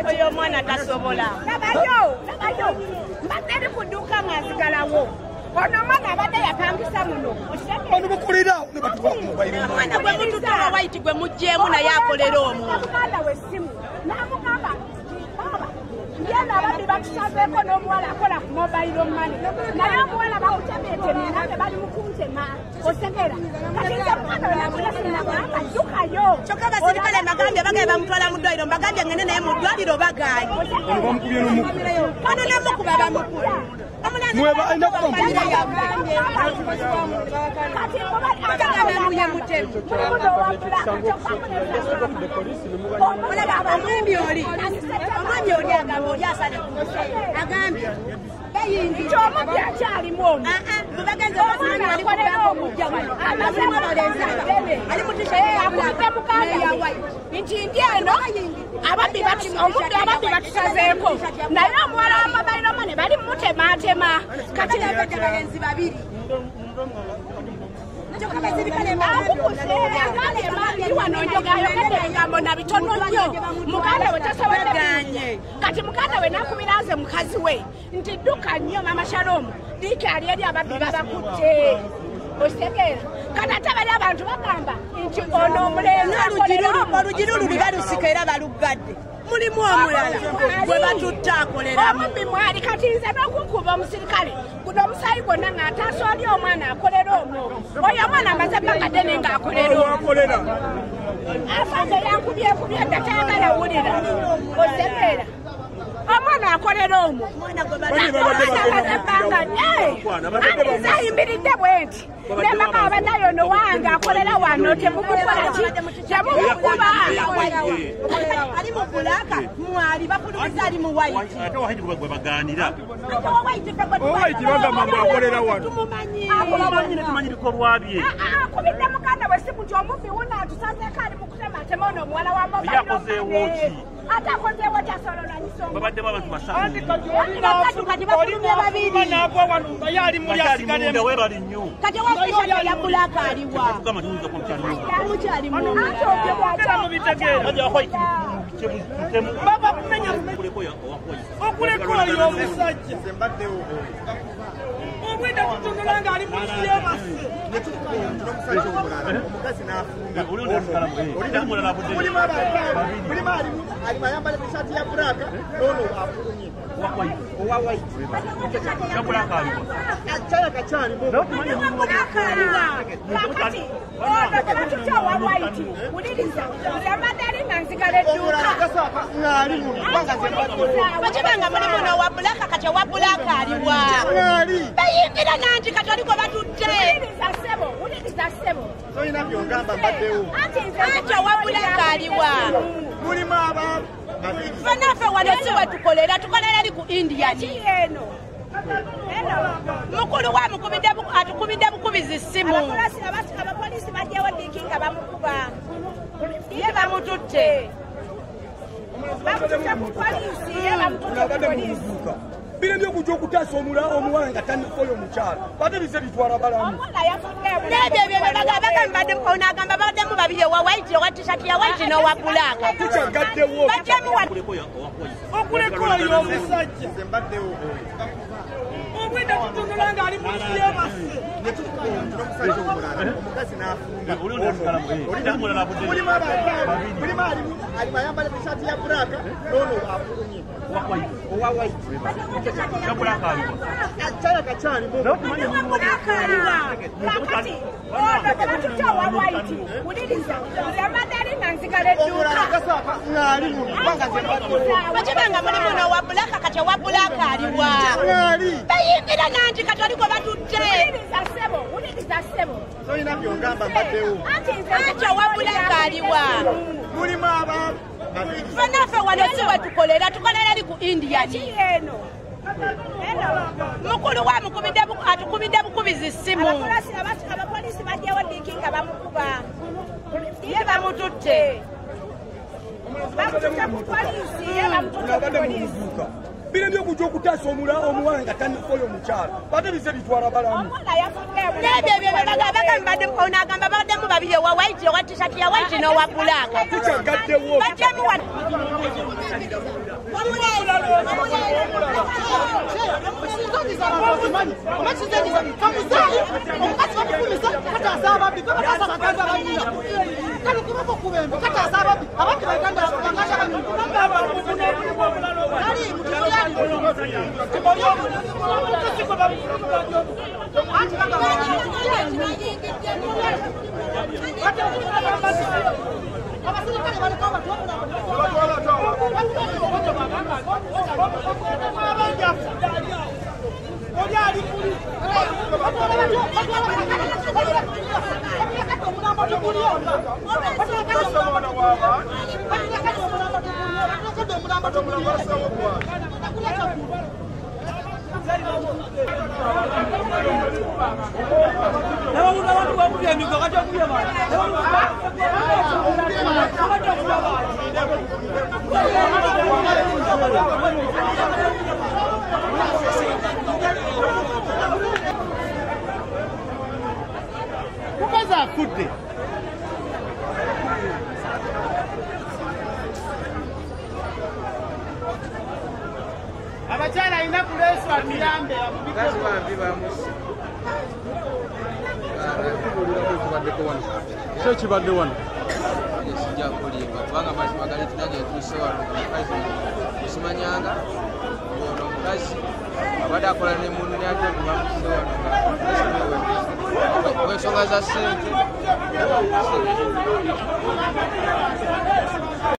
Oyo mwana tasobola. Labayo. Mbadde kuduka ngazigalawo. Ono mwana abadde yapangisa muno. Ono bukulira ne batuwa mobile. Mwana gwe mututola white gwe mujjeemu naye akolera omwo. Mwana w'essimu. N'amugamba Ndiana abadde batusazeeko n'omuwala akola ku mobile money. Naye omuwala bakutemeetemye nange bali mu kuntema. Otegera. Kati nze mwana we namulasinaagamba ddukayo. Kyokka abasirikale mbagambye bagambye bamutwala mu ddwaliro mbagambye ngende naye mu ddwaliro bagaanye. Ono bamukubye n'omuku. Kano n'emukuba bamukuba. Mweba alina kuba ababbi batusazeeko naye omuwala w'amabaliro mane bali mutemaatema kati abagenzi babiri ayogedde ebigambo na bitono nnyo muganda we tasobodde kati muganda we nakubiraze mukazi we nti dduka nnyo mama Shalomu likyali eri ababbi babakutte osekeera kati ate bali abantu bagamba nti ono omulenzi olugiri luli balusika era baluggadde mulimu omulala gwe batutta akoleramu omubbi mwali kati nze n'okukuba omusirikale guno omusaayi gwonna ng'ataasa oli omwana akolera omwo oyo omwana amaze ebbanga ddene ng'akolera omwo afange yankubyekubye dda tayagala wulira osekeera omwana akolera omwo nze ayimbiridde bwe nti nembaka abanayo no wange akolera wano temumukola ki temumukuba ali mu bulaka mwali bafulumiza ali mu white ate waiti gwe bagaanira Owaiti bagamba mbu akolera wano. Tumanyi tumanyi bikolwa bye. Akubidde muganda we si muti omubbi wuno atusazeeko ali mu kutematema ono omuwala wa mobile. Yakozeewo ki? Ate akozeewo ki asololwa nsonga. Babaddemu abantu basatu. Webali nnyo. kati wasisha ya bulaka aliwa Kama tuuza kwa mchana. mukyali mu Baba kumenya kuleko ya wakoyi. Okuleko yo omusajja. Obwenda kutunulanga ali mu kyebase. Omukazi n'afunga. Oli ali mayambala t-shirt ya buraka nono afulumye. Owa white. Ya bulaka aliwa. Achana kachani mo. Bulaka aliwa. Kakati. Ono kabatuta wa white. Uliriza. Zamadari nanzigale duka. Ngali mu. bakibanga mulimu n'owa bulaka kati owa bulaka aliwa Ngali. bayingira nanti kati oliko batutte Uliriza sebo. Soyina byongamba mbaddewo. anti owa bulaka aliwa Mulimu aba. fenaffe wano si we tukolera ali ku India Eno. mukulu wa atukubidde bukubizi simu Abapolisi bajjawo dikinga bamukuba. ye bamututte Bamututte ku polisi. Ye bamututte ku polisi. Biremye okujja okutaasa omuwala nga tannakola omukyala. Bate bize bitwala balamu. Omwana yafudde n'ebyo ebyo ono agamba baddemu babiri owa white owa t-shirt ya white n'owa bulaka Tukyagaddewo. baddemu Kuleko ya wakoyi. Okuleko oyo omusajja. Mbaddewo. Obwenda kutunulanga ali mu kyebase. Omukazi n'afunga. Mulimu ali mayambala t-shirt ya buraka nono afulumye. Owa white. ya bulaka aliwa. Achana kachani mo. bulaka aliwa. Kakati. Ono kabatuta wa white. Uliriza. Zamadari nanzigale duka. Ngali mu. bakibanga mulimu n'owa bulaka kati owa bulaka aliwa Ngali. bayingira nanti kati oliko batutte Uliriza sebo. Soyina byongamba mbaddewo. anti owa bulaka aliwa Mulimu aba. fenaffe wano si we tukolera ali ku India Eno. mukulu wa atukubidde bukubizi simu Abapolisi bajjawo dikinga bamukuba. ye bamututte Bamututte ku polisi. Ye bamututte ku polisi. biremye okujja okutaasa omuwala nga tannafoyo omukyala bate bize bitwala balamu n'ebyo ebyo onagamba baddemu babiri owa waiti owa tishati ya waiti n'owa bulaaka tukyagaddewo baddemu mukazi afudde abakyala alina kuleeswa mirambe mukazi bambi bamusi kyo kibadde wano sijja kulimba kubanga mazima gali tunagetuuse wano omukazi osimanyanga ono omukazi abadde akola ne munne ate bamuse wano olw'ensonga za ssente